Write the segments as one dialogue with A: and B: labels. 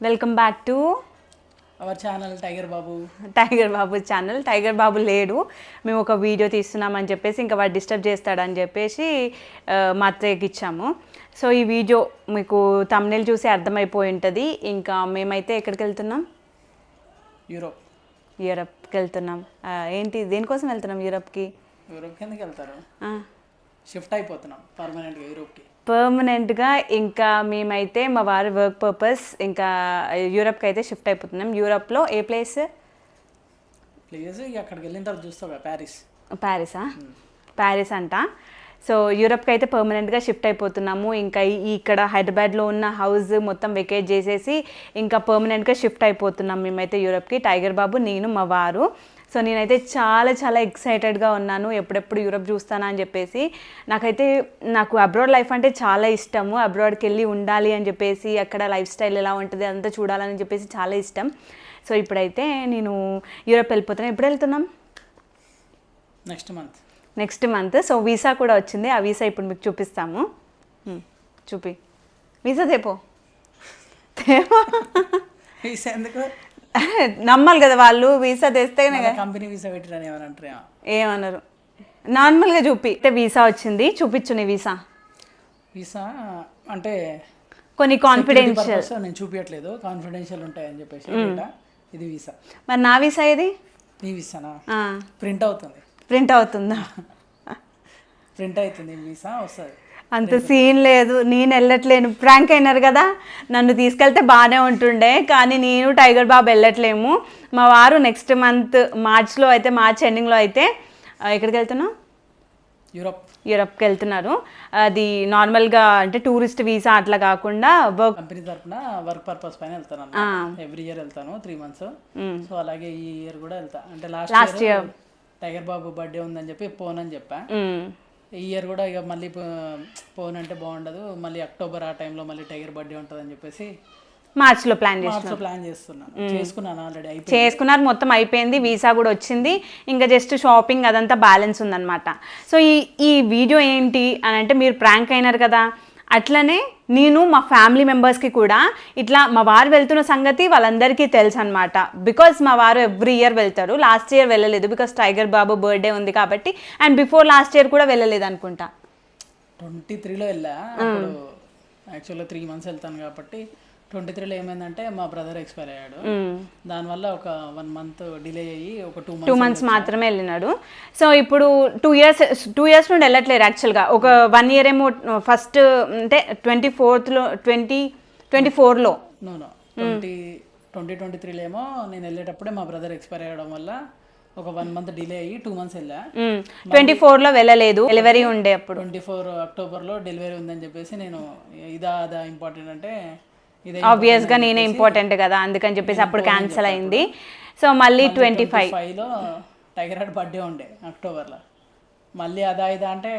A: Welcome back to
B: our channel tiger Babu
A: channel. Tiger Babu లేడు, మేము ఒక వీడియో తీస్తున్నామని చెప్పేసి ఇంకా వాడు డిస్టర్బ్ చేస్తాడని చెప్పేసి మా అత్తయ్యకి ఇచ్చాము. సో ఈ వీడియో మీకు థంబ్నెయిల్ చూసి అర్థమైపోయి ఉంటుంది. ఇంకా మేమైతే ఎక్కడికి వెళ్తున్నాం? యూరప్కి వెళ్తున్నాం. ఏంటి దేనికోసం వెళ్తున్నాం యూరప్కి?
B: ఎందుకు వెళ్తారు? షిఫ్ట్ అయిపోతున్నాం పర్మనెంట్గా యూరోప్కి.
A: పర్మనెంట్గా ఇంకా మేమైతే మా వారి వర్క్ పర్పస్ ఇంకా యూరప్కి అయితే షిఫ్ట్ అయిపోతున్నాం. యూరప్లో ఏ ప్లేస్
B: అక్కడికి వెళ్ళిన తర్వాత చూస్తావా?
A: ప్యారిస్ అంట. సో యూరప్కి అయితే పర్మనెంట్గా షిఫ్ట్ అయిపోతున్నాము. ఇంకా ఇక్కడ హైదరాబాద్లో ఉన్న హౌస్ మొత్తం వెకేట్ చేసేసి ఇంకా పర్మనెంట్గా షిఫ్ట్ అయిపోతున్నాం మేమైతే యూరప్కి. టైగర్ బాబు, నేను, మా వారు. సో నేనైతే చాలా ఎక్సైటెడ్గా ఉన్నాను, ఎప్పుడెప్పుడు యూరప్ చూస్తానా అని చెప్పేసి. నాకు అబ్రాడ్ లైఫ్ అంటే చాలా ఇష్టము. అబ్రాడ్కి వెళ్ళి ఉండాలి అని చెప్పేసి, అక్కడ లైఫ్ స్టైల్ ఎలా ఉంటుంది అంతా చూడాలని చెప్పేసి చాలా ఇష్టం. సో ఇప్పుడైతే నేను యూరప్ వెళ్ళిపోతున్నాను. ఎప్పుడు వెళ్తున్నాం? Next month. సో వీసా కూడా వచ్చింది. ఆ వీసా ఇప్పుడు మీకు చూపిస్తాము. చూపి వీసా తేపో.
B: వీసా ఎందుకు?
A: నమ్మాలి కదా వాళ్ళు. వీసా తెస్తే
B: కంపెనీ వీసా పెట్టిరని
A: ఏమన్నారు? నార్మల్గా చూపి. వీసా వచ్చింది, చూపించు నీ వీసా.
B: వీసా అంటే
A: కొన్ని కాన్ఫిడెన్షియల్
B: నేను చూపించట్లేదు, కాన్ఫిడెన్షియల్ ఉంటాయని చెప్పేసి. ఇది వీసా.
A: మరి నా వీసా ఏది?
B: నీ వీసానా? ప్రింట్ అవుతుందా?
A: ప్రింట్ అవుతుంది
B: వీసా వస్తుంది.
A: అంత సీన్ లేదు, నేను వెళ్ళట్లేను. ప్రాంక్ అయినారు కదా, నన్ను తీసుకెళ్తే బాగానే ఉంటుండే, కానీ నేను టైగర్ బాబు వెళ్ళట్లేము. మా వారు నెక్స్ట్ మంత్ మార్చ్లో అయితే, మార్చ్ ఎండింగ్లో అయితే ఎక్కడికి వెళ్తున్నాం? యూరప్కి వెళ్తున్నారు. అది నార్మల్గా అంటే టూరిస్ట్ వీసా అట్లా కాకుండా
B: కంపెనీ తరఫున వర్క్ పర్పస్ పైన వెళ్తాను. ఎవ్రీ ఇయర్ వెళ్తాను 3 months. సో అలాగే ఈ ఇయర్ కూడా వెళ్తా. అంటే లాస్ట్ ఇయర్ టైగర్ బాబు బర్త్డే ఉందని చెప్పి పోనని చెప్పా. ఈ ఇయర్ కూడా ఇక మళ్ళీ పోనంటే బాగుండదు, మళ్ళీ అక్టోబర్ ఆ టైంలో మళ్ళీ టైగర్ బర్త్డే ఉంటుందని చెప్పేసి
A: మార్చ్లో ప్లాన్
B: చేసుకున్నాను. ఆల్రెడీ
A: చేసుకున్నారు, మొత్తం అయిపోయింది. వీసా కూడా వచ్చింది. ఇంకా జస్ట్ షాపింగ్ అదంతా బ్యాలెన్స్ ఉందన్నమాట. సో ఈ వీడియో ఏంటి అని అంటే, మీరు ప్రాంక్ అయినారు కదా, అట్లనే నేను మా ఫ్యామిలీ మెంబర్స్కి కూడా ఇట్లా మా వారు వెళ్తున్న సంగతి వాళ్ళందరికీ తెలుసు అనమాట. బికాజ్ మా వారు ఎవ్రీ ఇయర్ వెళ్తారు. లాస్ట్ ఇయర్ వెళ్ళలేదు బికాజ్ టైగర్ బాబు బర్త్డే ఉంది కాబట్టి. అండ్ బిఫోర్ లాస్ట్ ఇయర్ కూడా వెళ్ళలేదు అనుకుంటా.
B: 23లో వెళ్ళా. యాక్చువల్గా 3 months వెళ్తాను కాబట్టి 23లో ఏమైందంటే మా బ్రదర్ ఎక్స్పైర్ అయ్యాడు. దానివల్ల ఒక 1 month డిలే అయ్యి ఒక 2
A: months మాత్రమే వెళ్ళినాడు. సో ఇప్పుడు 2 years నుండి వెళ్ళట్లేదు. యాక్చువల్గా ఒక 1 year ఏమో ఫస్ట్ అంటే 2024లో
B: 2023లో ఏమో నేను వెళ్ళేటప్పుడే మా బ్రదర్ ఎక్స్పైర్ అయ్యడం వల్ల ఒక 1 month డిలే అయ్యి 2 months వెళ్ళా.
A: 24లో వెళ్ళలేదు, డెలివరీ ఉండే అప్పుడు.
B: 24 అక్టోబర్లో డెలివరీ ఉందని చెప్పేసి నేను ఇదా ఇంపార్టెంట్ అంటే
A: ఆబ్వియస్గా నేనే ఇంపార్టెంట్ కదా, అందుకని చెప్పేసి అప్పుడు క్యాన్సిల్ అయింది. సో మళ్ళీ
B: 25లో టైగర్ ఆడ్ బర్త్డే ఉండే అక్టోబర్లో. మళ్ళీ ఇదా అంటే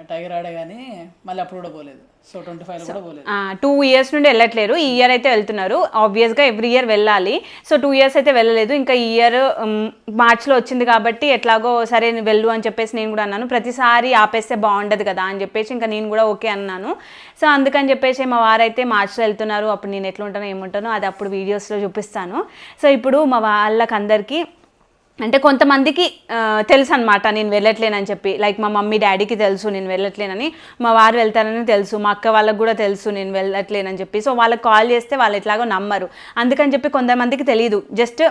B: టైగర్ ఆడే కానీ మళ్ళీ అప్పుడు కూడా పోలేదు. సో 25లో కూడా పోలేదు.
A: 2 years నుండి వెళ్ళట్లేరు. ఈ ఇయర్ అయితే వెళ్తున్నారు. ఆబ్వియస్గా ఎవ్రీ ఇయర్ వెళ్ళాలి. సో 2 years అయితే వెళ్ళలేదు. ఇంకా ఈ ఇయర్ మార్చ్లో వచ్చింది కాబట్టి ఎట్లాగో సరే వెళ్ళు అని చెప్పేసి నేను కూడా అన్నాను. ప్రతిసారి ఆపేస్తే బాగుండదు కదా అని చెప్పేసి ఇంకా నేను కూడా ఓకే అన్నాను. సో అందుకని చెప్పేసి మా వారైతే మార్చ్లో వెళ్తున్నారు. అప్పుడు నేను ఎట్లా ఉంటానో ఏముంటానో అది అప్పుడు వీడియోస్లో చూపిస్తాను. సో ఇప్పుడు మా వాళ్ళకందరికీ అంటే కొంతమందికి తెలుసు అనమాట నేను వెళ్ళట్లేనని చెప్పి. లైక్ మా మమ్మీ డాడీకి తెలుసు నేను వెళ్ళట్లేనని, మా వారు వెళ్తారని తెలుసు, మా అక్క వాళ్ళకి కూడా తెలుసు నేను వెళ్ళట్లేనని చెప్పి. సో వాళ్ళకి కాల్ చేస్తే వాళ్ళు ఎట్లాగో నమ్మరు. అందుకని చెప్పి కొంతమందికి తెలియదు, జస్ట్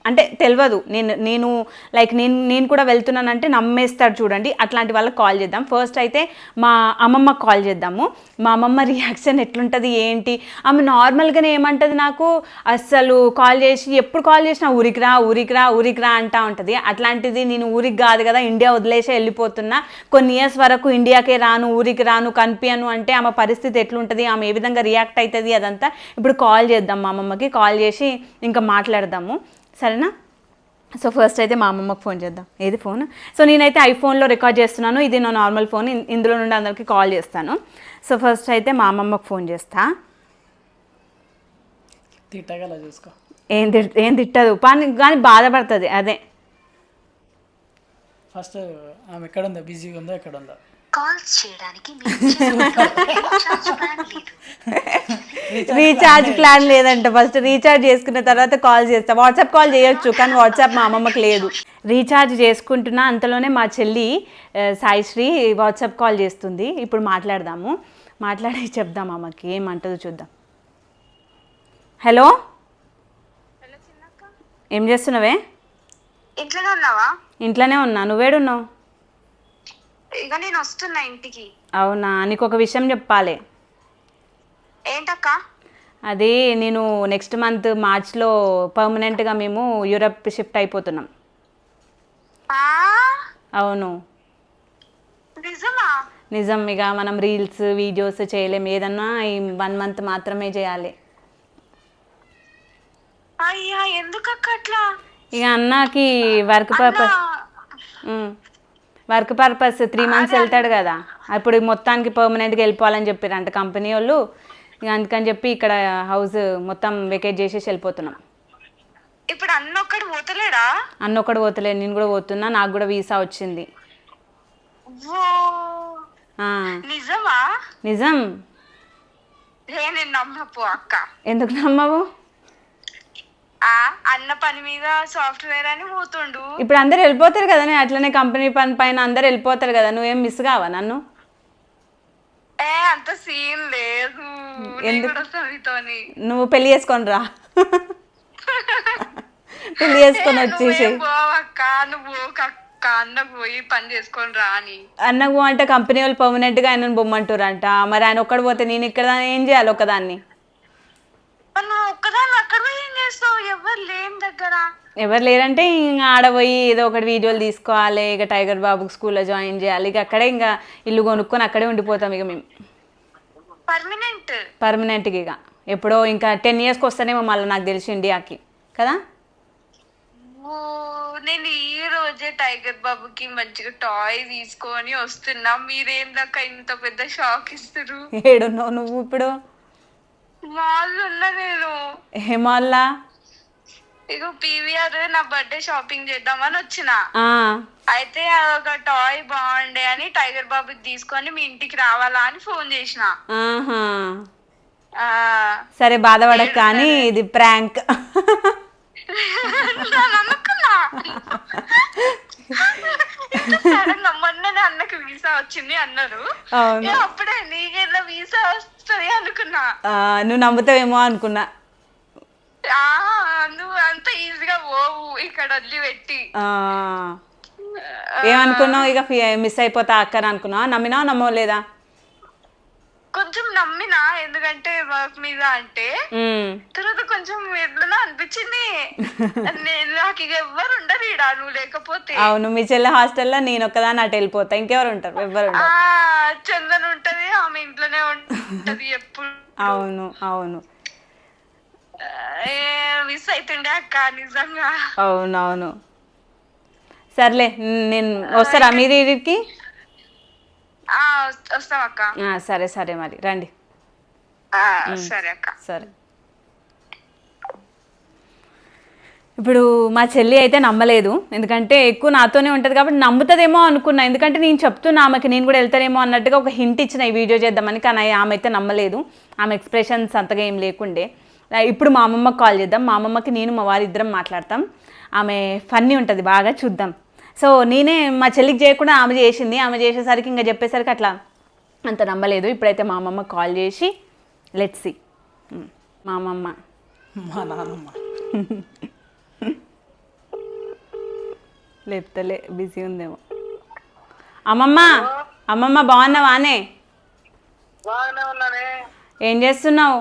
A: అంటే తెలియదు. నేను లైక్ నేను కూడా వెళ్తున్నానంటే నమ్మేస్తాడు చూడండి, అట్లాంటి వాళ్ళకి కాల్ చేద్దాం. ఫస్ట్ అయితే మా అమ్మమ్మకి కాల్ చేద్దాము. మా అమ్మమ్మ రియాక్షన్ ఎట్లుంటుంది ఏంటి? ఆమె నార్మల్గానే ఏమంటుంది, నాకు అస్సలు కాల్ చేసి ఎప్పుడు కాల్ చేసినా ఊరికి రా అంటూ ఉంటుంది. అట్లాంటిది నేను ఊరికి కాదు కదా, ఇండియా వదిలేసి వెళ్ళిపోతున్నా, కొన్ని ఇయర్స్ వరకు ఇండియాకే రాను, ఊరికి రాను, కనిపించను అంటే ఆమె పరిస్థితి ఎట్లుంటుంది, ఆమె ఏ విధంగా రియాక్ట్ అవుతుంది అదంతా ఇప్పుడు కాల్ చేద్దాం. మా అమ్మమ్మకి కాల్ చేసి ఇంకా మాట్లాడదాము, సరేనా? సో ఫస్ట్ అయితే మా అమ్మమ్మకి ఫోన్ చేద్దాం. ఏది ఫోన్? సో నేనైతే ఐఫోన్లో రికార్డ్ చేస్తున్నాను, ఇది నా నార్మల్ ఫోన్. ఇందులో నుండి అందరికి కాల్ చేస్తాను. సో ఫస్ట్ అయితే మా అమ్మమ్మకి ఫోన్ చేస్తా.
B: తిట్టగల చూసుకో.
A: ఏం తిట్టదు కానీ బాధపడుతుంది. అదే
B: ఫస్ట్ ఆమె ఎక్కడ ఉందా, బిజీగా ఉందా, ఎక్కడ ఉందా?
C: కాల్స్ చేయడానికి మీరు రీఛార్జ్ ప్లాన్ లేదు.
A: రీఛార్జ్ ప్లాన్ లేదంట. ఫస్ట్ రీఛార్జ్ చేసుకున్న తర్వాత కాల్ చేస్తా. వాట్సాప్ కాల్ చేయొచ్చు కానీ వాట్సాప్ మా అమ్మమ్మకి లేదు. రీఛార్జ్ చేసుకుంటున్నా అంతలోనే మా చెల్లి సాయిశ్రీ వాట్సాప్ కాల్ చేస్తుంది. ఇప్పుడు మాట్లాడదాము, మాట్లాడి చెప్దాం అమ్మకి ఏమంటుందో చూద్దాం. హలో, ఏం చేస్తున్నావే?
C: ఇంట్లోనే ఉన్నావా?
A: ఇంట్లోనే ఉన్నా. నువ్వేడున్నావు?
C: ఇక నేను వస్తున్నా ఇంటికి.
A: అవునా, నీకు ఒక విషయం చెప్పాలి.
C: ఏంటక్క?
A: అది నేను నెక్స్ట్ మంత్ మార్చ్లో పర్మనెంట్గా మేము యూరప్ షిఫ్ట్ అయిపోతున్నాం. అవును
C: నిజమా?
A: నిజం. ఇక మనం రీల్స్ వీడియోస్ చేయలేము, ఏదన్నా ఈ 1 మంత్ మాత్రమే చేయాలి.
C: అయ్యా ఎందుకక్క అట్లా?
A: ఇక అన్నకి వర్క్ పర్పస్ 3 మంత్స్ వెళ్తాడు కదా, అప్పుడు మొత్తానికి పర్మనెంట్గా వెళ్ళిపోవాలని చెప్పారంట కంపెనీ వాళ్ళు. ఇక అందుకని చెప్పి ఇక్కడ హౌస్ మొత్తం వెకేట్ చేసేసి వెళ్ళిపోతున్నాం.
C: ఇప్పుడు అన్న ఒక్కడు పోతలేడా?
A: అన్న ఒక్కడు పోతలేదు, నేను కూడా పోతున్నా. నాకు కూడా వీసా వచ్చింది.
C: నిజమా?
A: నిజం.
C: నేను నమ్మపో అక్క.
A: ఎందుకు నమ్మవు?
C: అన్న పని మీద సాఫ్ట్వేర్ అని పోతుండు.
A: ఇప్పుడు అందరు వెళ్ళిపోతారు కదా, నేను అట్లనే కంపెనీ పని పైన అందరు వెళ్ళిపోతారు కదా, నువ్వేం మిస్ కావా నన్ను?
C: అంత సీన్ లేదు.
A: నువ్వు పెళ్లి చేసుకొని రా, పెళ్లి చేసుకొని వచ్చేసి
C: నువ్వు అన్నకు పోయి పని చేసుకొని రా అని.
A: అన్నకు అంటే కంపెనీ వాళ్ళు పర్మనెంట్గా ఆయన బొమ్మంటారంట. మరి ఆయన ఒక్కడు పోతే నేను ఇక్కడ ఏం చేయాలి ఒకదాన్ని?
C: నువ్వు ఒక్కదాన్ని అక్కడ పోయి ఏం చేస్తావు? ఎవరు లేని దగ్గర.
A: ఎవరు లేరంటే ఇంకా ఆడపోయి ఏదో ఒకటి వీడియోలు తీసుకోవాలి. ఇక టైగర్ బాబుకి స్కూల్లో జాయిన్ చేయాలి. ఇక అక్కడే ఇంకా ఇల్లు కొనుక్కొని అక్కడే ఉండిపోతాం ఇక మేము పర్మనెంట్గా. ఇక ఎప్పుడో ఇంకా 10 yearsకి వస్తానేమో మళ్ళీ నాకు తెలిసి ఇండియాకి కదా.
C: నేను ఈ రోజే టైగర్ బాబుకి మంచిగా టాయ్ తీసుకొని వస్తున్నా. మీరేందాక ఇంత పెద్ద షాక్ ఇస్తారు?
A: ఏడున్నావు నువ్వు ఇప్పుడు?
C: మాల్ ఉన్నా నేను.
A: ఏ మాల్లా?
C: ఇక పీవీఆర్ నా బర్త్డే షాపింగ్ చేద్దామని వచ్చిన. అయితే ఒక టాయ్ బాగుండే అని టైగర్ బాబుకి తీసుకొని మీ ఇంటికి రావాలా అని ఫోన్ చేసిన.
A: సరే బాధపడక, కానీ ఇది ప్రాంక్.
C: అనుకున్నా మొన్ననే అన్నకి వీసా వచ్చింది అన్నారు. అప్పుడే నీకేలా వీసా వస్తుంది అనుకున్నా.
A: నువ్వు నమ్ముతావేమో అనుకున్నా.
C: నువ్వు అంత ఈజీగా పోవు ఇక్కడ వదిలిపెట్టి.
A: ఏమనుకున్నావు? ఇక మిస్ అయిపోతా అక్కని అనుకున్నావా? నమ్మినావా నమ్మలేదా?
C: కొంచెం నమ్మినా, ఎందుకంటే వర్క్ మీద అంటే. తర్వాత కొంచెం ఎట్లనో అనిపించింది. నాకు ఇక ఎవ్వరు ఉండరు ఈడ నువ్వు లేకపోతే.
A: అవును, మీ చెల్లె హాస్టల్లో నేను ఒక్కదాన్ని అటు వెళ్ళిపోతా, ఇంకెవరు ఉంటారు? ఎవ్వరు ఉండరు.
C: చందన్ ఉంటది, ఆమె ఇంట్లోనే ఉంటది ఎప్పుడు.
A: అవును అవును,
C: మిస్ అవుతుండే అక్క నిజంగా.
A: అవునవును. సర్లే, నేను వస్తారా మీరు ఇక్కడికి?
C: వస్తాం అక్క.
A: సరే సరే, మరి రండి.
C: సరే అక్క.
A: సరే. ఇప్పుడు మా చెల్లి అయితే నమ్మలేదు, ఎందుకంటే ఎక్కువ నాతోనే ఉంటుంది కాబట్టి నమ్ముతుందేమో అనుకున్నా. ఎందుకంటే నేను చెప్తున్నా ఆమెకి నేను కూడా వెళ్తానేమో అన్నట్టుగా ఒక హింట్ ఇచ్చిన ఈ వీడియో చేద్దామని. కానీ ఆమె అయితే నమ్మలేదు, ఆమె ఎక్స్ప్రెషన్స్ అంతగా ఏం లేకుండే. ఇప్పుడు మా అమ్మమ్మకి కాల్ చేద్దాం. మా అమ్మమ్మకి నేను మా వారిద్దరం మాట్లాడతాం. ఆమె ఫన్నీ ఉంటుంది బాగా, చూద్దాం. సో నేనే మా చెల్లికి చేయకుండా ఆమె చేసింది. ఆమె చేసేసరికి ఇంకా చెప్పేసరికి అట్లా అంత నమ్మలేదు. ఇప్పుడైతే మా అమ్మమ్మ కాల్ చేసి లెట్స్ సీ. మా అమ్మమ్మ,
B: మా నాన్నమ్మ
A: లేపుతలే, బిజీ ఉందేమో. అమ్మమ్మ, అమ్మమ్మ బాగున్నావానే? ఏం చేస్తున్నావు?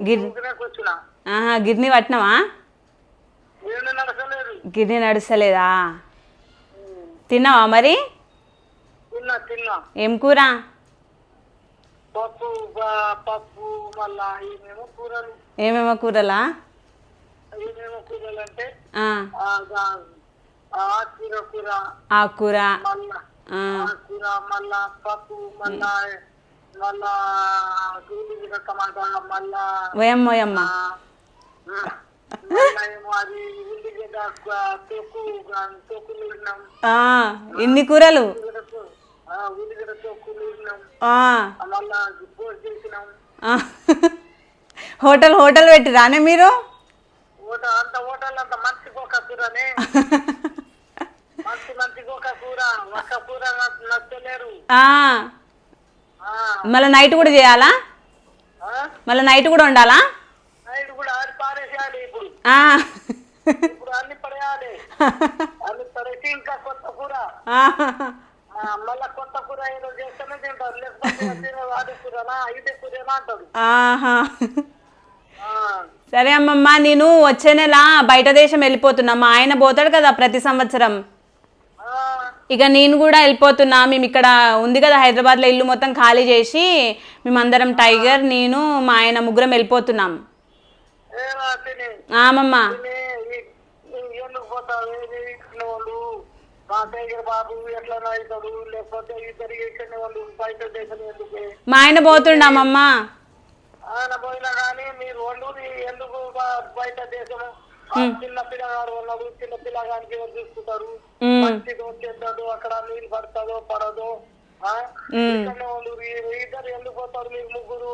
A: గిర్ని పట్టినావా? గిర్ని నడుస్తలేదా? తిన్నావా మరి? ఏం కూర? ఏమేమో కూరలా? ఆకుకూర, ఓయమ్మ ఓయమ్మ.
C: తొక్కు నూరినాం,
A: ఇన్ని కూరలు.
C: ఉల్లిగడ్డ తొక్కు నూరినాం, మళ్ళా పోస్ట్ చేసినాం.
A: హోటల్ పెట్టి రానే మీరు?
C: హోటల్ అంత మనిషికి ఒక కూరనే, మనిషికి ఒక కూర, ఒక్క కూర నచ్చలేరు.
A: మళ్ళీ నైట్ కూడా చేయాలా? మళ్ళీ నైట్ కూడా ఉండాలా?
C: నైట్ కూడా అది పారేసేయాలి. ఇప్పుడు అన్ని పడేయాలి, అన్ని పడేసి ఇంకా కొత్త కూర, మళ్ళా కొత్త కూర ఏదో చేస్తేనే తింటారు, లేకపోతే వాడి కూరనా ఇది కూరనా అంటారు.
A: సరే అమ్మమ్మ, నేను వచ్చే నెల బయట దేశం వెళ్ళిపోతున్నా. మా ఆయన పోతాడు కదా ప్రతి సంవత్సరం, ఇక నేను కూడా వెళ్ళిపోతున్నా. మేము ఇక్కడ ఉంది కదా హైదరాబాద్లో ఇల్లు మొత్తం ఖాళీ చేసి మేమందరం టైగర్, నేను, మా ఆయన ముగ్గురం వెళ్ళిపోతున్నాం. అమ్మమ్మ
C: ఎందుకు పోతారు? వాళ్ళు మా టైగర్ బాబు ఎట్లా అవుతాడు, లేకపోతే ఇద్దరు ఇక్కడ వాళ్ళు బయట దేశం ఎందుకు?
A: మా ఆయన పోతుండమ్మమ్మ.
C: ఆయన పోయినా కానీ మీరు వాళ్ళు ఎందుకు బయట దేశము? చిన్న పిల్లగాడు ఉన్నాడు, చిన్న పిల్లగానికి ఎవరు చూసుకుంటారు? మంచిదో చెడ్డదో అక్కడ నీళ్ళు పడతాదో పడదో, వాళ్ళు ఇద్దరు ఎందుకు పోతారు మీరు ముగ్గురు?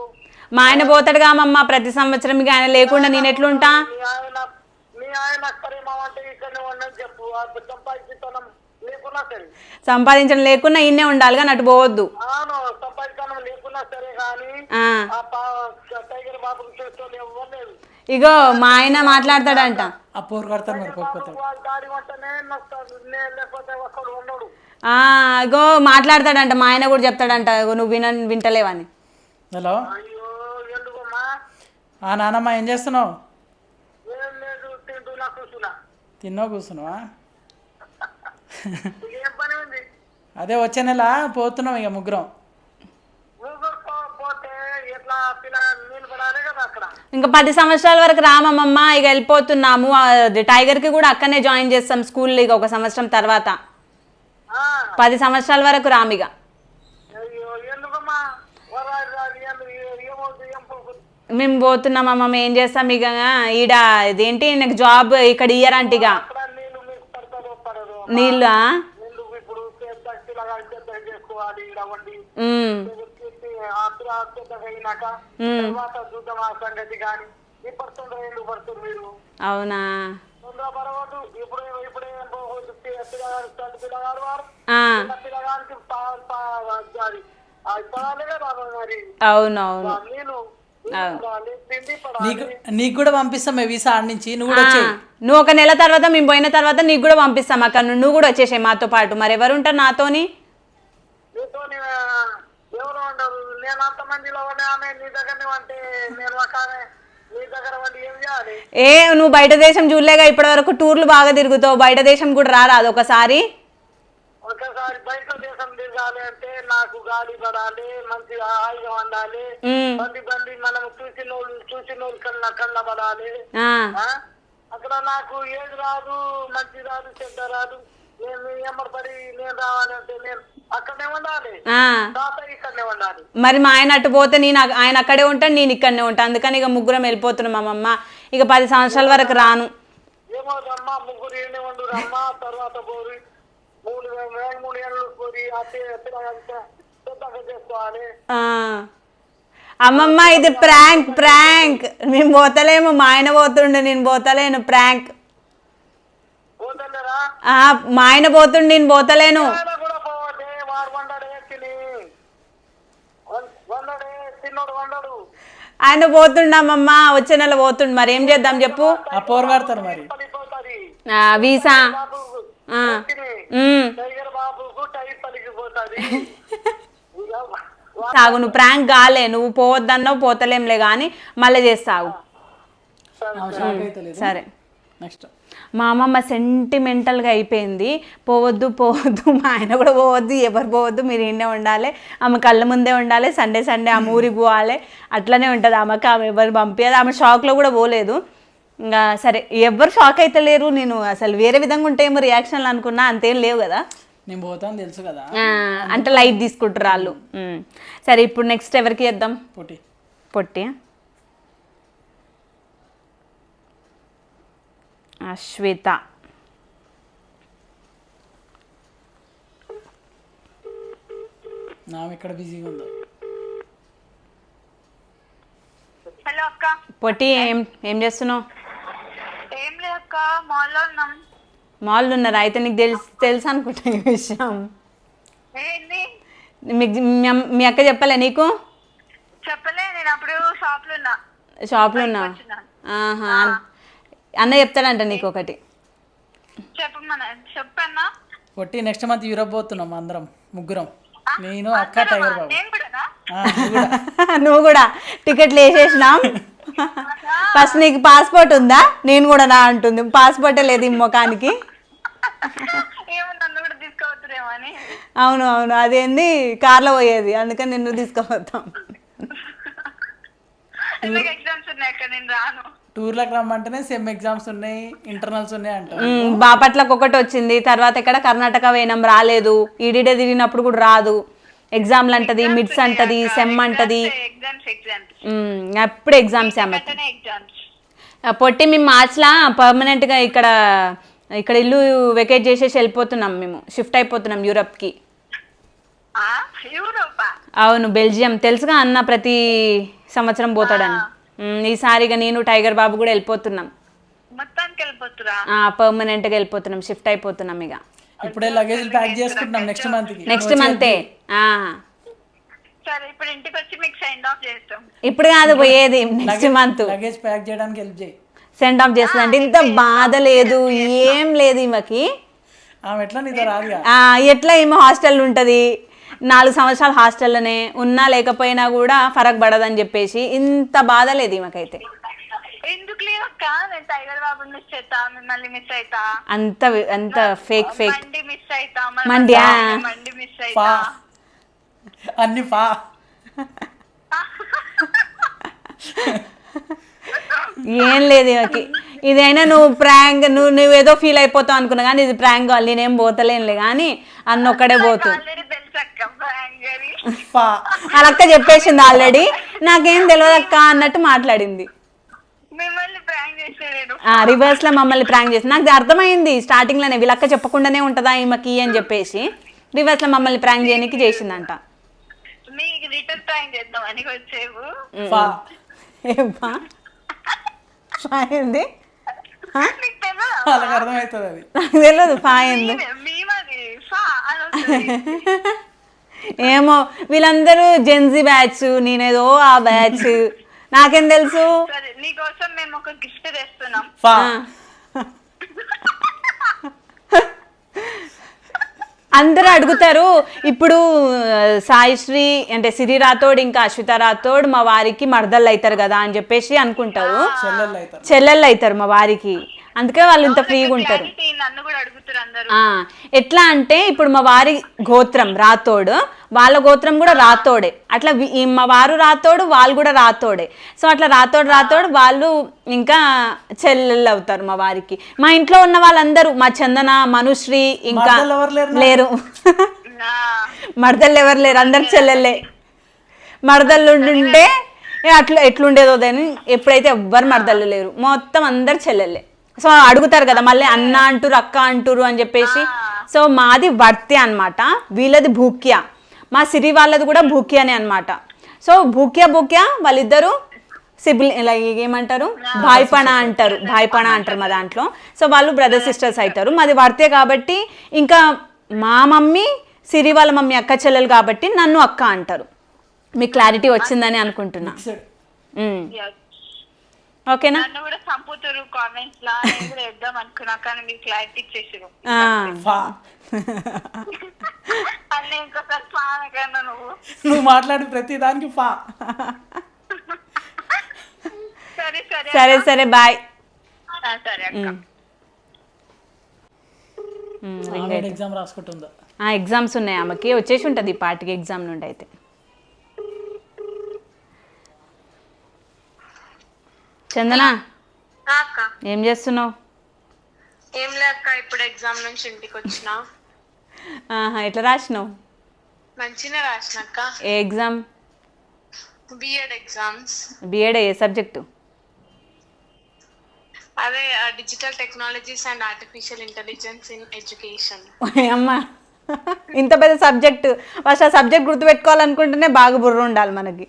A: మా ఆయన పోతాడుగా అమ్మమ్మ ప్రతి సంవత్సరం, ఇక ఆయన లేకుండా నేను ఎట్లుంటా?
C: మీ ఆయన అక్కడేమో అంటే ఇక్కడనే ఉండని చెప్పు, సంపాదించడం లేకున్నా సరే,
A: సంపాదించడం లేకున్నా ఇన్నే ఉండాలిగా, నటు పోవద్దు.
C: అవును, సంపాదించడం లేకున్నా సరే కానీ టైగర్ బాబుకి చూసుకోవాలి ఎవరు లేదు.
A: ఇగో మా ఆయన మాట్లాడతాడంట,
B: ఆ పోరు కడతారు మరి పోకపోతే.
C: గాడి వంటనే లేకపోతే ఒక్కడు ఉండడు.
A: ఇగో మాట్లాడతాడంట, మా ఆయన కూడా చెప్తాడంట, నువ్వు వింటలేవని.
B: హలో,
C: అయ్యో ఎందుకమ్మా?
B: నానమ్మ ఏం చేస్తున్నావు?
C: ఏం లేదు, తింటున్నా కూర్చున్నా.
B: తిన్నావు కూర్చున్నావా?
C: ఏం పని ఉంది?
B: అదే వచ్చే నెల పోతున్నాం ఇక ముగ్గురం.
C: పోతే ఎట్లా పిల్ల నీళ్ళు పడాలి కదా అక్కడ.
A: ఇంకా 10 సంవత్సరాల వరకు రామమ్మమ్మ, ఇక వెళ్ళిపోతున్నాము. టైగర్కి కూడా అక్కడనే జాయిన్ చేస్తాం స్కూల్లో, ఇక 1 సంవత్సరం తర్వాత. 10 సంవత్సరాల వరకు రామిగ.
C: అయ్యో ఎందుకమ్మా?
A: మేము పోతున్నామమ్మ, మేము ఏం చేస్తాం ఇక. ఈడ ఇదేంటి నాకు జాబ్ ఇక్కడ ఇయ్యరంట ఇక నీళ్ళు.
C: ఇప్పుడు చేసుకోవాలి అయినాక తర్వాత చూద్దాం ఆ సంగతి. కానీ ఇప్పుడు తొందర ఎందుకు పడుతుంది మీరు?
A: అవునా?
C: తొందర పడవద్దు. ఇప్పుడు ఇప్పుడే పిల్లగాడు పిల్లగాడు వారు పిల్లగానికి పడాలి కదా మరి.
A: అవునవును,
C: నేను
B: నీకు కూడా పంపిస్తాం వీసా ఆడ నుంచి, నువ్వు కూడా వచ్చేయి.
A: నువ్వు 1 నెల తర్వాత మేము పోయిన తర్వాత నీకు కూడా పంపిస్తాం అక్కడ, నువ్వు కూడా వచ్చేసాయి మాతో పాటు. మరి ఎవరు ఉంటారు నాతోని?
C: ఎవరు ఉండరు. నేను అంతమందిలో ఆమె నీ దగ్గర అంటే నేను నీ దగ్గర వండి ఏం చేయాలి?
A: నువ్వు బయట దేశం చూడలేగా ఇప్పటి వరకు, టూర్లు బాగా తిరుగుతావు, బయట దేశం కూడా రారాదు ఒకసారి?
C: ఒకసారి బయట దేశం తిరగాలి అంటే నాకు గాలి పడాలి, మంచిగా హాయిగా ఉండాలి, బండి మనం చూసిన కళ్ళ పడాలి. అక్కడ నాకు ఏది రాదు, మంచి రాదు, చెడ్డ రాదు. నేను ఎమ్మడి నేను రావాలంటే నేను అక్కడనే ఉండాలి, ఇక్కడనే ఉండాలి.
A: మరి మా ఆయన అటు పోతే ఆయన అక్కడే ఉంటాను, నేను ఇక్కడనే ఉంటాను. అందుకని ఇక ముగ్గురం వెళ్ళిపోతున్నాం అమ్మమ్మ. ఇక 10 సంవత్సరాల వరకు రాను.
C: ఏమో రమ్మా, ముగ్గురు ఏమి ఉండు రమ్మా. తర్వాత పోరి 3 ఏళ్ళు పోరి చేసుకోవాలి.
A: అమ్మమ్మ ఇది ప్రాంక్. మేము పోతలేము, మా ఆయన పోతుండే, నేను పోతలేను. ప్రాంక్. మా ఆయన పోతుండే, నేను పోతలేను. ఆయన పోతుండమ్మమ్మ, వచ్చే నెల పోతుండు. మరి ఏం చేద్దాం చెప్పు?
B: ఆ పోరు కడతారు మరి
A: వీసా. సాగు, నువ్వు ప్రాంక్ కాలే, నువ్వు పోవద్దన్నావు, పోతలేంలే కానీ మళ్ళీ చేస్తావు. సరే.
B: నెక్స్ట్
A: మా అమ్మమ్మ సెంటిమెంటల్గా అయిపోయింది. పోవద్దు మా ఆయన కూడా పోవద్దు, ఎవరు పోవద్దు, మీరు ఈయనే ఉండాలి, ఆమె కళ్ళ ముందే ఉండాలి, సండే ఆమె ఊరికి పోవాలి, అట్లనే ఉంటుంది ఆమెకి. ఆమె ఎవరు పంపించదు, ఆమె షాక్లో కూడా పోలేదు. ఇంకా సరే, ఎవరు షాక్ అయితే లేరు. నేను అసలు వేరే విధంగా ఉంటాయేమో రియాక్షన్లు అనుకున్నా, అంతేం లేవు కదా.
B: నేను పోతాను తెలుసు కదా,
A: అంటే లైట్ తీసుకుంటారు వాళ్ళు. సరే, ఇప్పుడు నెక్స్ట్ ఎవరికి చేద్దాం? పొట్టి. అశ్విత.
B: నామె ఇక్కడ బిజీగా ఉందో.
D: హలో అక్క.
A: పొట్టి ఏం చేస్తున్నావు?
D: ఏం లేదు అక్క, మాల్లో ఉన్నాం.
A: మాల్లో ఉన్నారా? అయితే నీకు తెలుసు అనుకుంటా ఈ విషయం.
D: ఏంది?
A: మీకు మీ అక్క చెప్పలే నీకు?
D: చెప్పలే, నేను అప్పుడు షాప్లో ఉన్నా.
A: షాప్లో ఉన్నావు? ఆహా. అన్న చెప్తాడంట నీకు ఒకటి.
D: చెప్పన్నా.
B: కొట్టి నెక్స్ట్ మంత్ యూరోప్ పోతున్నాం అందరం ముగ్గురం, నేను అక్క టైగర్ బాబు.
D: నేను కూడానా?
A: నువ్వు కూడా టికెట్లు వేసేసినాం. ఫస్ట్ నీకు పాస్పోర్ట్ ఉందా? నేను కూడా నా అంటుంది. పాస్పోర్టే లేదు ఈ ముఖానికి.
D: ఏమో నన్ను కూడా తీసుకోవచ్చురేమో అని.
A: అవును అవును, అదేంది కార్లో పోయేది, అందుకని నిన్ను తీసుకుపోతాం.
D: ఎందుకు ఎగ్జామ్స్ ఉన్నాయి అక్క, నేను రాను.
B: టూర్లకు రమ్మంటేనే సెమ్ ఎగ్జామ్స్ ఉన్నాయి, ఇంటర్నల్స్ ఉన్నాయి అంటారు.
A: బాపట్లకు ఒకటి వచ్చింది, తర్వాత ఇక్కడ కర్ణాటక పోయినాం రాలేదు. ఈడీడే తిరిగినప్పుడు కూడా రాదు. ఎగ్జామ్లు అంటది, మిడ్స్ అంటది, సెమ్ అంటది. అప్పుడు ఎగ్జామ్స్ పొట్టి. మేము మార్చ్లా పర్మనెంట్గా ఇక్కడ ఇల్లు వెకేట్ చేసేసి వెళ్ళిపోతున్నాం. మేము షిఫ్ట్ అయిపోతున్నాం యూరప్కి. అవును, బెల్జియం. తెలుసుగా అన్న ప్రతి సంవత్సరం పోతాడని. ఈసారిగా నేను టైగర్ బాబు కూడా వెళ్ళిపోతున్నాం. పర్మనెంట్గా వెళ్ళిపోతున్నాం, షిఫ్ట్ అయిపోతున్నాం. ఇక
B: ఇప్పుడే లగేజ్ ప్యాక్ చేసుకుంటున్నాం నెక్స్ట్
A: మంతే.
D: ఇప్పుడు ఇంటికి వచ్చి మీకు సెండ్ ఆఫ్ చేస్తాం.
A: ఇప్పుడు కాదు పోయేది, నెక్స్ట్ మంత్
B: లగేజ్ ప్యాక్ చేయడానికి హెల్ప్ చేయి.
A: సెండ్ ఆఫ్ చేస్తుంది అంటే ఇంత బాధ లేదు, ఏం లేదు ఈమెకి.
B: ఆమె ఎట్లా నీతో రాదుగా.
A: ఎట్లా ఈమె హాస్టల్ ఉంటుంది, 4 సంవత్సరాలు హాస్టల్లోనే ఉన్నా లేకపోయినా కూడా ఫరక్ పడదని చెప్పేసి ఇంత బాధ లేదు ఈమెకైతే.
D: ఎందుకు లేదు అక్క, నేను టైగర్ బాబు మిస్ అవుతా, మిమ్మల్ని మిస్ అవుతా.
A: అంత ఫేక్
D: మండి మిస్ అవుతా, మండి మిస్
B: ఫా
D: అవుతా,
B: అన్ని ఫా.
A: ఏం లేదు ఈమెకి. ఇదైనా నువ్వు ప్రాంక్, నువ్వేదో ఫీల్ అయిపోతావు అనుకున్నా కానీ ఇది ప్రాంక్ కావాలి. నేనేం పోతలేనులే కానీ అన్న ఒక్కడే పోతు. వాళ్ళ అక్క చెప్పేసింది ఆల్రెడీ, నాకేం తెలియదు అక్క అన్నట్టు మాట్లాడింది. రివర్స్ లో మమ్మల్ని ప్రాంక్ చేసి నాకు అర్థమైంది స్టార్టింగ్ లోనే. వీళ్ళక్క చెప్పకుండానే ఉంటదా ఈమెకి అని చెప్పేసి రివర్స్ లో మమ్మల్ని ప్రాంక్ చేయడానికి చేసిందంట.
B: వాళ్ళకి అర్థమవుతుంది అది.
A: నాకు తెలియదు ఫా ఏంది. ఏమో వీళ్ళందరూ జెన్జీ బ్యాచ్, నేనేదో ఆ బ్యాచ్, నాకేం తెలుసు.
D: నీకోసం మేము ఒక గిఫ్ట్ తెస్తున్నాం.
A: అందరూ అడుగుతారు ఇప్పుడు సాయిశ్రీ అంటే సిరి రాథోడ్ ఇంకా అశ్విత రాథోడ్ మా వారికి మర్దళ్ళు అవుతారు కదా అని చెప్పేసి అనుకుంటారు. చెల్లెళ్ళు అవుతారు మా వారికి, అందుకే వాళ్ళు ఇంత ఫ్రీగా ఉంటారు. ఎట్లా అంటే ఇప్పుడు మా వారి గోత్రం రాథోడ్, వాళ్ళ గోత్రం కూడా రాథోడే. అట్లా మా వారు రాథోడ్, వాళ్ళు కూడా రాథోడే. సో అట్లా రాథోడ్ వాళ్ళు ఇంకా చెల్లెళ్ళు అవుతారు మా వారికి. మా ఇంట్లో ఉన్న వాళ్ళందరూ, మా చందన, మనుశ్రీ ఇంకా లేరు. మరదళ్ళు ఎవరు లేరు, అందరు చెల్లెళ్ళే. మరదళ్ళు ఉంటే అట్లా ఎట్లుండేదో అని. ఎప్పుడైతే ఎవ్వరు మరదళ్ళు లేరు, మొత్తం అందరు చెల్లెళ్ళే. సో అడుగుతారు కదా మళ్ళీ అన్న అంటారు, అక్క అంటారు అని చెప్పేసి. సో మాది వర్తి అనమాట, వీళ్ళది భూక్యా. మా సిరి వాళ్ళది కూడా భూక్యానే అనమాట. సో భూక్యా వాళ్ళిద్దరు ఇలా ఏమంటారు, భాయ్పణ అంటారు మా దాంట్లో. సో వాళ్ళు బ్రదర్ సిస్టర్స్ అవుతారు. మాది వర్తే కాబట్టి ఇంకా మా మమ్మీ సిరి వాళ్ళ మమ్మీ అక్క చెల్లెలు కాబట్టి నన్ను అక్క అంటారు. మీకు క్లారిటీ వచ్చిందని అనుకుంటున్నా. ఓకేనా?
B: నువ్వు మాట్లాడి ప్రతి దానికి ఫా.
A: సరే బాయ్.
B: ఎగ్జామ్ రాసుకుంటుందా?
A: ఎగ్జామ్స్ ఉన్నాయి ఆమెకి, వచ్చేసి ఉంటుంది ఈ పార్టీకి ఎగ్జామ్ నుండి. అయితే చందన ఏం చేస్తున్నావు?
E: ఏం లేక ఇప్పుడు ఎగ్జామ్ నుంచి ఇంటికి వచ్చినా.
A: ఎట్లా రాసినావు?
E: మంచిగా రాసినాక.
A: ఏ ఎగ్జామ్?
E: BEd exams.
A: బిఎడ్ ఏ సబ్జెక్టు?
E: అదే digital technologies and artificial intelligence in education.
A: అమ్మ ఇంత పెద్ద సబ్జెక్టు, ఫస్ట్ ఆ సబ్జెక్ట్ గుర్తుపెట్టుకోవాలనుకుంటేనే బాగా బుర్ర ఉండాలి మనకి.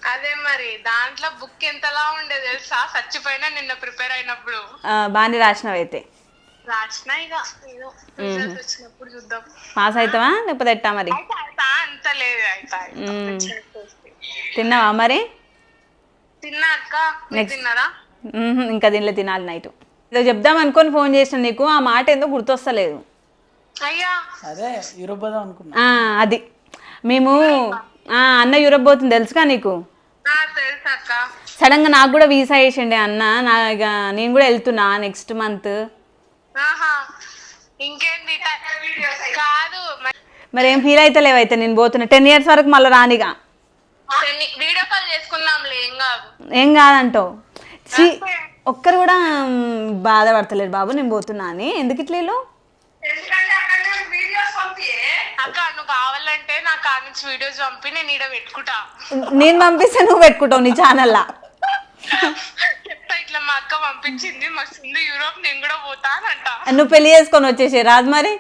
E: అదే మరి దాంట్లో బుక్ ఎంతలా ఉండేది తెలుసా, చచ్చిపోయినా నిన్న ప్రిపేర్ అయినప్పుడు.
A: బాగానే రాసినావు అయితే.
E: రాసిన ఇక ఏదో రిజల్ట్ వచ్చినప్పుడు చూద్దాం.
A: పాస్ అవుతావా లేకపోతే ఎట్టా మరి?
E: అంత లేదు అయితే.
A: తిన్నావా మరి?
E: తిన్నా అక్క, మీరు తిన్నారా?
A: ఇంకా దీనిలో తినాలి నైట్. ఏదో చెప్దాం అనుకొని ఫోన్ చేసిన నీకు, ఆ మాట ఏందో గుర్తొస్తలేదు.
E: అయ్యా
B: అదే యూరోప్ పోదాం అనుకున్నా.
A: అది మేము అన్న యూరోప్ పోతుంది తెలుసుగా నీకు.
E: తెలుసు అక్క.
A: సడన్గా నాకు కూడా వీసా వేసిండే అన్న, ఇక నేను కూడా వెళ్తున్నా నెక్స్ట్ మంత్.
E: ఇంకేంటి కాదు
A: మరి ఏం ఫీల్ అయితే లేవైతే నేను పోతున్నా 10 years వరకు మళ్ళీ రానిగా.
E: వీడియో కాల్ చేసుకుందాంలే, ఏం కాదు.
A: ఏం కాదంటావు? ఒక్కరు కూడా బాధపడతలేరు బాబు నేను పోతున్నా అని. ఎందుకు ఇట్లా వీళ్ళు?
E: అక్క నువ్వు కావాలంటే నాకు కాడ నుంచి వీడియోస్ పంపి నేను ఈడ పెట్టుకుంటా.
A: నేను పంపిస్తే నువ్వు పెట్టుకుంటావు నీ ఛానల్లా.
E: చెప్తా ఇట్లా మా అక్క పంపించింది మస్తుంది యూరోప్, నేను కూడా పోతానంట.
A: నువ్వు పెళ్లి చేసుకొని వచ్చేసి రాదు మరి.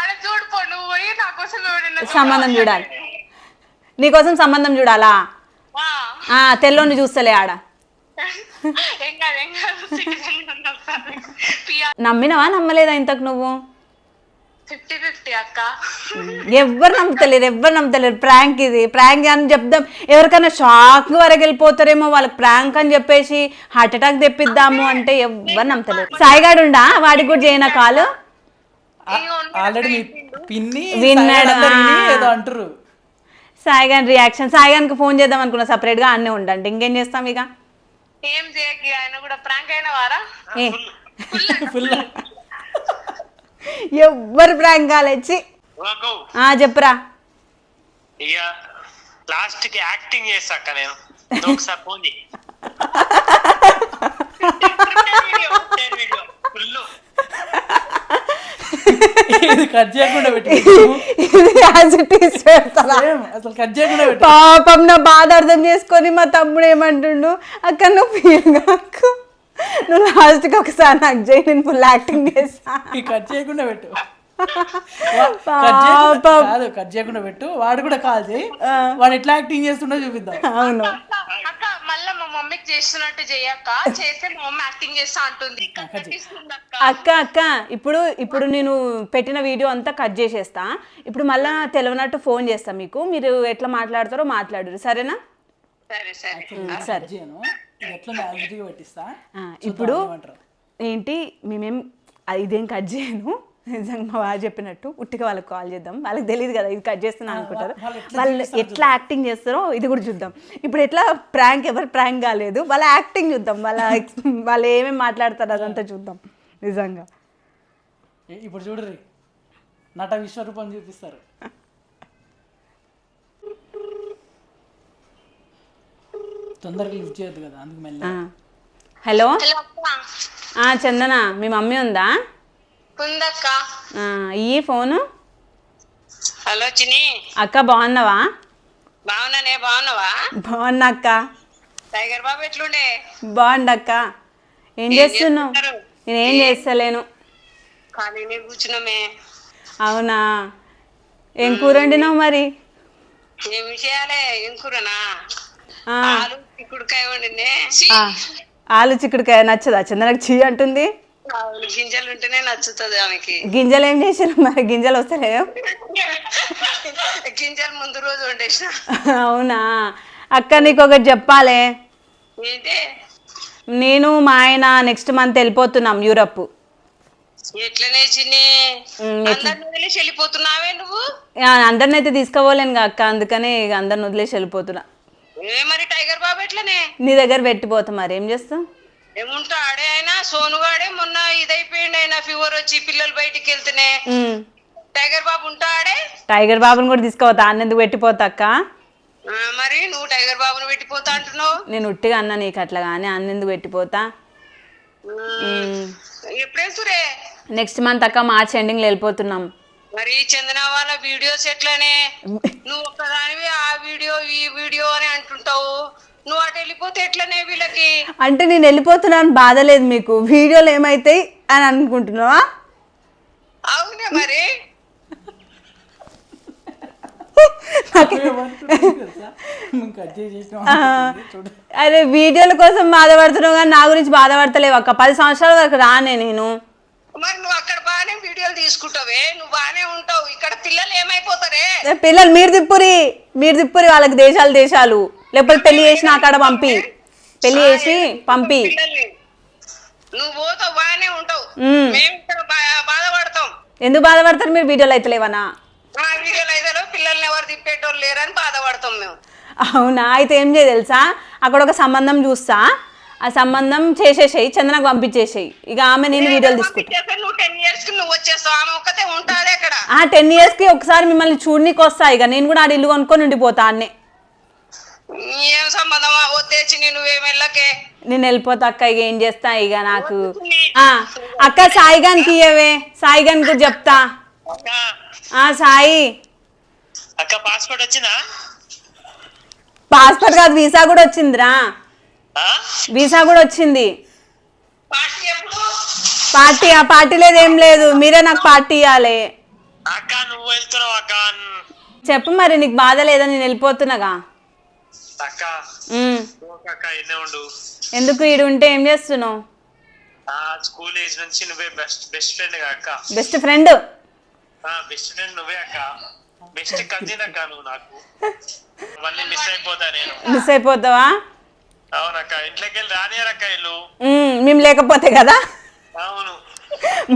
E: అలా చూడుపో, నువ్వు పోయి నా కోసం
A: సంబంధం చూడాలి. నీకోసం సంబంధం చూడాలా? తెల్లోని చూస్తలే ఆడ. నమ్మినవా నమ్మలేదా ఇంతకు నువ్వు?
E: 50-50 అక్క.
A: ఎవ్వరు నమ్ముతలేరు. ప్రాంక్ ఇది, ప్రాంక్ అని చెప్దాం. ఎవరికైనా షాక్ వరకు వెళ్ళిపోతారేమో వాళ్ళకి ప్రాంక్ అని చెప్పేసి హార్ట్ అటాక్ తెప్పిద్దాము అంటే ఎవ్వరు నమ్మతలేరు. సాయిగాడు ఉండా, వాడికి కూడా చేయనా కాలు?
B: ఆల్రెడీ పిన్ని
A: విన్నాడు
B: ఏదో అంటారు.
A: సాయిగాని రియాక్షన్, సాయిగానికి ఫోన్ చేద్దాం అనుకున్నా సపరేట్ గా, అన్నీ ఉండండి. ఇంకేం చేస్తాం ఇక.
E: ఏం చేయకి, ఆయన కూడా ప్రాంక్ అయిన వారా?
B: ఫుల్
A: ఎవ్వరు ప్రాంక్ కాలేచి. చెప్పురా.
F: ఇక లాస్ట్ కి యాక్టింగ్ చేస్తాక నేను ఒకసారి ఫోన్
B: కట్ చేయకుండా పెట్టి అసలు కట్ చేయకుండా పెట్టి.
A: పాపం నా బాధ అర్థం చేసుకొని మా తమ్ముడు ఏమంటుండు, అక్క నువ్వు ఫీల్ కాకు, నువ్వు లాస్ట్కి ఒకసారి నాకు చేయి, నేను ఫుల్ యాక్టింగ్ చేస్తా.
B: కట్ చేయకుండా పెట్టు. కాదు కట్ చేయకుండా పెట్టు, వాడు కూడా కాల్ చేయి, వాడు ఎట్లా యాక్టింగ్ చేస్తుండో చూపిద్దాం.
A: అవును
E: అక్క, మళ్ళీ మా మమ్మీకి చేస్తున్నట్టు చేయక్క, చేస్తే మా మమ్మీ యాక్టింగ్ చేస్తా అంటుంది.
A: అక్క ఇప్పుడు నేను పెట్టిన వీడియో అంతా కట్ చేసేస్తా. ఇప్పుడు మళ్ళీ తెలియనట్టు ఫోన్ చేస్తా మీకు, మీరు ఎట్లా మాట్లాడతారో మాట్లాడరు, సరేనా?
E: సరే.
A: ఇప్పుడు ఏంటి మేమేం ఇదేం కట్ చేయను, నిజంగా మా వారు చెప్పినట్టు ఉట్టిగా వాళ్ళకి కాల్ చేద్దాం. వాళ్ళకి తెలియదు కదా ఇది కట్ చేస్తున్నా అనుకుంటారు. వాళ్ళు ఎట్లా యాక్టింగ్ చేస్తారో ఇది కూడా చూద్దాం. ఇప్పుడు ఎట్లా ఎవరు ప్రాంక్ కాలేదు, వాళ్ళ యాక్టింగ్ చూద్దాం. వాళ్ళు ఏమేమి మాట్లాడతారు అదంతా చూద్దాం. నిజంగా
B: ఇప్పుడు చూడరు, నట విశ్వరూపం చూపిస్తారు. తొందరగా లిఫ్ట్ చేయొద్దు కదా, అందుకు మెల్ల.
A: హలో చందన, మీ మమ్మీ ఉందా?
E: ఉందక్క.
A: ఈ ఫోను.
E: హలో చిన్ని
A: అక్క, బాగున్నావా?
E: బాగున్నానే, బాగున్నావా?
A: బాగున్నా అక్క.
E: టైగర్ బాబు ఎట్లుండే?
A: బాగుండక్క. ఏం చేస్తున్నావు? నేనేం చేస్తలేను,
E: ఖాళీనే కూర్చున్నామే.
A: అవునా? ఏం కూర వండినావు మరి?
E: ఏం చేయాలి, ఏం కూరనా? ఆలు చిక్కుడుకాయ వండింది.
A: ఆలు చిక్కుడుకాయ నచ్చదా చందనకు? చీ అంటుంది.
E: గింజలు ఉంటేనే నచ్చుతుంది ఆమెకి.
A: గింజలు ఏం చేసారు మరి? గింజలు వస్తలేవు.
E: గింజలు ముందు రోజు వండేసిన.
A: అవునా అక్క, నీకు ఒకటి చెప్పాలి.
E: ఏంటి?
A: నేను మా ఆయన నెక్స్ట్ మంత్ వెళ్ళిపోతున్నాం యూరప్.
E: ఎట్లనే చిన్ని, అందరిని వదిలేసి వెళ్ళిపోతున్నావే నువ్వు?
A: అందరిని అయితే తీసుకోవాలేను అక్క, అందుకనే ఇక అందరిని వదిలేసి వెళ్ళిపోతున్నా.
E: మరి టైగర్ బాబు ఎట్లనే?
A: నీ దగ్గర పెట్టిపోతా, మరి ఏం చేస్తావు?
E: ఏముంటా ఆడే, అయినా సోనుగాడే మొన్న ఇదైపోయింది, అయినా ఫీవర్ వచ్చి పిల్లలు బయటికి వెళ్తేనే. టైగర్ బాబు ఉంటా ఆడే?
A: టైగర్ బాబుని కూడా తీసుకోపోతా. అన్నెందుకు పెట్టిపోతా అక్క?
E: మరి నువ్వు టైగర్ బాబుని పెట్టిపోతా అంటున్నావు.
A: నేను ఉట్టిగా అన్నా నీకు అట్లా, కానీ అన్నెందుకు పెట్టిపోతా?
E: ఎప్పుడెళ్తురే?
A: నెక్స్ట్ మంత్ అక్క, మార్చ్ ఎండింగ్ లో వెళ్ళిపోతున్నాం.
E: మరి చందన వాళ్ళ వీడియోస్ ఎట్లనే? నువ్వు ఒక్కదానివి ఆ వీడియో ఈ వీడియో అని అంటుంటావు, నువ్వు అటు వెళ్ళిపోతే ఎట్లనే వీళ్ళకి
A: అంటే నేను వెళ్ళిపోతున్నాను బాధ లేదు మీకు, వీడియోలు ఏమైతాయి అని అనుకుంటున్నావా?
E: అవునే మరి
B: కట్ చేసేసిన చూడు.
A: అరే వీడియోల కోసం బాధపడుతున్నావు కానీ నా గురించి బాధపడతలేవు అక్క. 10 సంవత్సరాల వరకు రానే నేను.
E: మరి నువ్వు అక్కడ బాగానే వీడియోలు తీసుకుంటావే, నువ్వు బాగానే ఉంటావు, ఇక్కడ పిల్లలు ఏమైపోతారే?
A: పిల్లలు మీరు తిప్పురి వాళ్ళకి దేశాలు, లేకపోతే పెళ్లి చేసి నా కాడ పంపి, పెళ్లి చేసి పంపి.
E: పిల్లల్ని నువ్వు పోతావు బాగానే ఉంటావు, మేము ఇక్కడ బాధపడతాం.
A: ఎందుకు బాధపడతారు మీరు? వీడియోలు అయితే లేవనా?
E: వీడియోలు అయితే పిల్లల్ని ఎవరు తిప్పేటోళ్ళు లేరని బాధపడతాం మేము.
A: అవునా? అయితే ఏం చేయ తెలుసా, అక్కడ ఒక సంబంధం చూస్తా, ఆ సంబంధం చేసేసేయి, చందనకు పంపించేసేయి, ఇక ఆమె నేను వీడియోలు తీసుకుంటా.
E: నువ్వు 10 years కి నువ్వు వచ్చేస్తావు, ఆమె ఒక్కతే ఉంటుంది అక్కడ.
A: 10 years కి ఒకసారి మిమ్మల్ని చూడనీకి వస్తా, ఇక నేను కూడా ఆడ ఇల్లు కొనుక్కొని ఉండిపోతా అన్నే.
E: ఏం సంబంధమా? వద్దేచి నువ్వేం వెళ్ళకే.
A: నేను వెళ్ళిపోతా అక్క, ఇక ఏం చేస్తా ఇక నాకు. అక్క సాయిగానికి ఇయ్యవే, సాయిగానికి కూడా చెప్తా. సాయి
F: అక్క పాస్పోర్ట్ వచ్చిందా?
A: పాస్పోర్ట్ కాదు, వీసా కూడా వచ్చిందిరా, వీసా కూడా వచ్చింది.
E: పార్టీ ఎప్పుడు?
A: పార్టీ లేదు ఏం లేదు, మీరే నాకు పార్టీ ఇవ్వాలి.
F: అక్క నువ్వు వెళ్తున్నావు అక్క.
A: చెప్పు మరి, నీకు బాధ లేదా నేను వెళ్ళిపోతున్నాగా?
F: అక్క అక్క ఇన్నే ఉండు.
A: ఎందుకు ఈడు ఉంటే ఏం చేస్తున్నావు?
F: స్కూల్ ఏజ్ నుంచి నువ్వే బెస్ట్ ఫ్రెండ్ అక్క.
A: Best friend?
F: బెస్ట్ ఫ్రెండ్ నువ్వే అక్క, బెస్ట్ కజిన్ అక్క నువ్వు నాకు. మళ్ళీ మిస్ అయిపోతా నేను.
A: మిస్ అయిపోతావా?
F: అవునక్క, ఇంట్లోకి వెళ్ళి రానియరక్క ఇల్లు.
A: మేము లేకపోతే కదా.
F: అవును,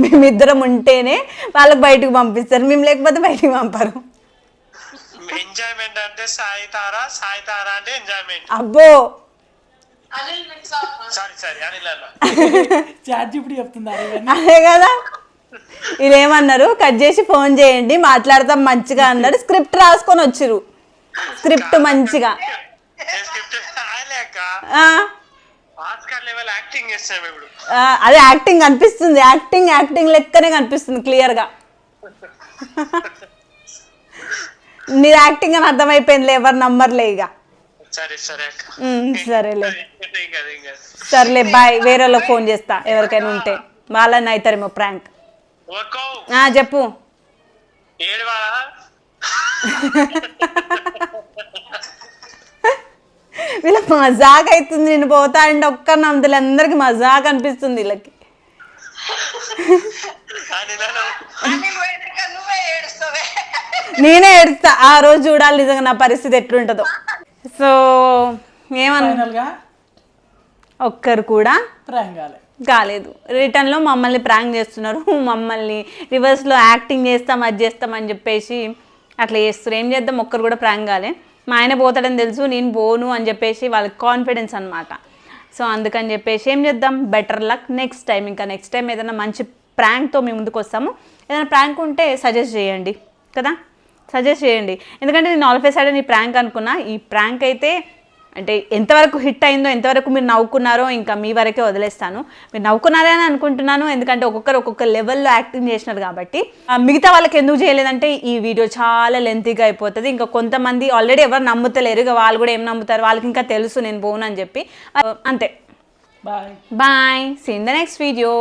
A: మేమిద్దరం ఉంటేనే వాళ్ళకి బయటకు పంపిస్తారు, మేము లేకపోతే బయటకు పంపరు.
F: ఎంజాయ్మెంట్ అంటే సాయి తారా అంటే ఎంజాయ్మెంట్.
A: అబ్బో
F: సారీ అనిల్ అన్న.
B: చాట్ ఇప్పుడు చెప్తుందా
A: అదే కదా. వీళ్ళేమన్నారు, కట్ చేసి ఫోన్ చేయండి మాట్లాడతాం మంచిగా అన్నారు, స్క్రిప్ట్ రాసుకొని వచ్చిర్రు, స్క్రిప్ట్ మంచిగా.
F: ఆస్కార్ లెవెల్ యాక్టింగ్ చేస్తాం ఇప్పుడు.
A: అదే యాక్టింగ్ అనిపిస్తుంది, యాక్టింగ్ లెక్కనే కనిపిస్తుంది క్లియర్ గా. నీ యాక్టింగ్ అని అర్థమైపోయింది, ఎవరు నంబర్లే ఇక.
F: సరే అక్క.
A: సరేలే సర్లే బాయ్. వేరే వాళ్ళకి ఫోన్ చేస్తా, ఎవరికైనా ఉంటే వాళ్ళని అవుతారేమో ప్రాంక్. చెప్పు. వీళ్ళకి మజాక్ అవుతుంది, నేను పోతా అంటే ఒక్క నమ్మతులు అందరికి మజాక్ అనిపిస్తుంది వీళ్ళకి. నేనే ఏడుస్తా ఆ రోజు, చూడాలి నిజంగా నా పరిస్థితి ఎట్లుంటుందో. సో ఏమన్నా ఒక్కరు కూడా
B: ప్రాంక్
A: కాలేదు. రిటర్న్లో మమ్మల్ని ప్రాంక్ చేస్తున్నారు, మమ్మల్ని రివర్స్లో యాక్టింగ్ చేస్తాం అది చేస్తామని చెప్పేసి అట్లా చేస్తారు. ఏం చేద్దాం, ఒక్కరు కూడా ప్రాంక్ కాలే. మా ఆయన పోతాడని తెలుసు, నేను పోను అని చెప్పేసి వాళ్ళకి కాన్ఫిడెన్స్ అనమాట. సో అందుకని చెప్పేసి ఏం చేద్దాం, బెటర్ లక్ నెక్స్ట్ టైం. ఇంకా నెక్స్ట్ టైం ఏదైనా మంచి ప్రాంక్తో మేము ముందుకు వస్తాము. ఏదైనా ప్రాంక్ ఉంటే సజెస్ట్ చేయండి కదా, సజెస్ట్ చేయండి. ఎందుకంటే నేను ఆల్ ఆఫ్ ఏ సడన్ ఈ ప్రాంక్ అనుకున్నా, ఈ ప్రాంక్ అయితే అంటే ఎంతవరకు హిట్ అయిందో, ఎంతవరకు మీరు నవ్వుకున్నారో ఇంకా మీ వరకే వదిలేస్తాను. మీరు నవ్వుకున్నారే అని అనుకుంటున్నాను, ఎందుకంటే ఒక్కొక్క లెవెల్లో యాక్టింగ్ చేసినారు కాబట్టి. మిగతా వాళ్ళకి ఎందుకు చేయలేదంటే ఈ వీడియో చాలా లెంతీగా అయిపోతుంది. ఇంకా కొంతమంది ఆల్రెడీ ఎవరు నమ్ముతలేరు, ఇక వాళ్ళు కూడా ఏం నమ్ముతారు, వాళ్ళకి ఇంకా తెలుసు నేను పోను అని చెప్పి. అంతే. Bye. See in the next video.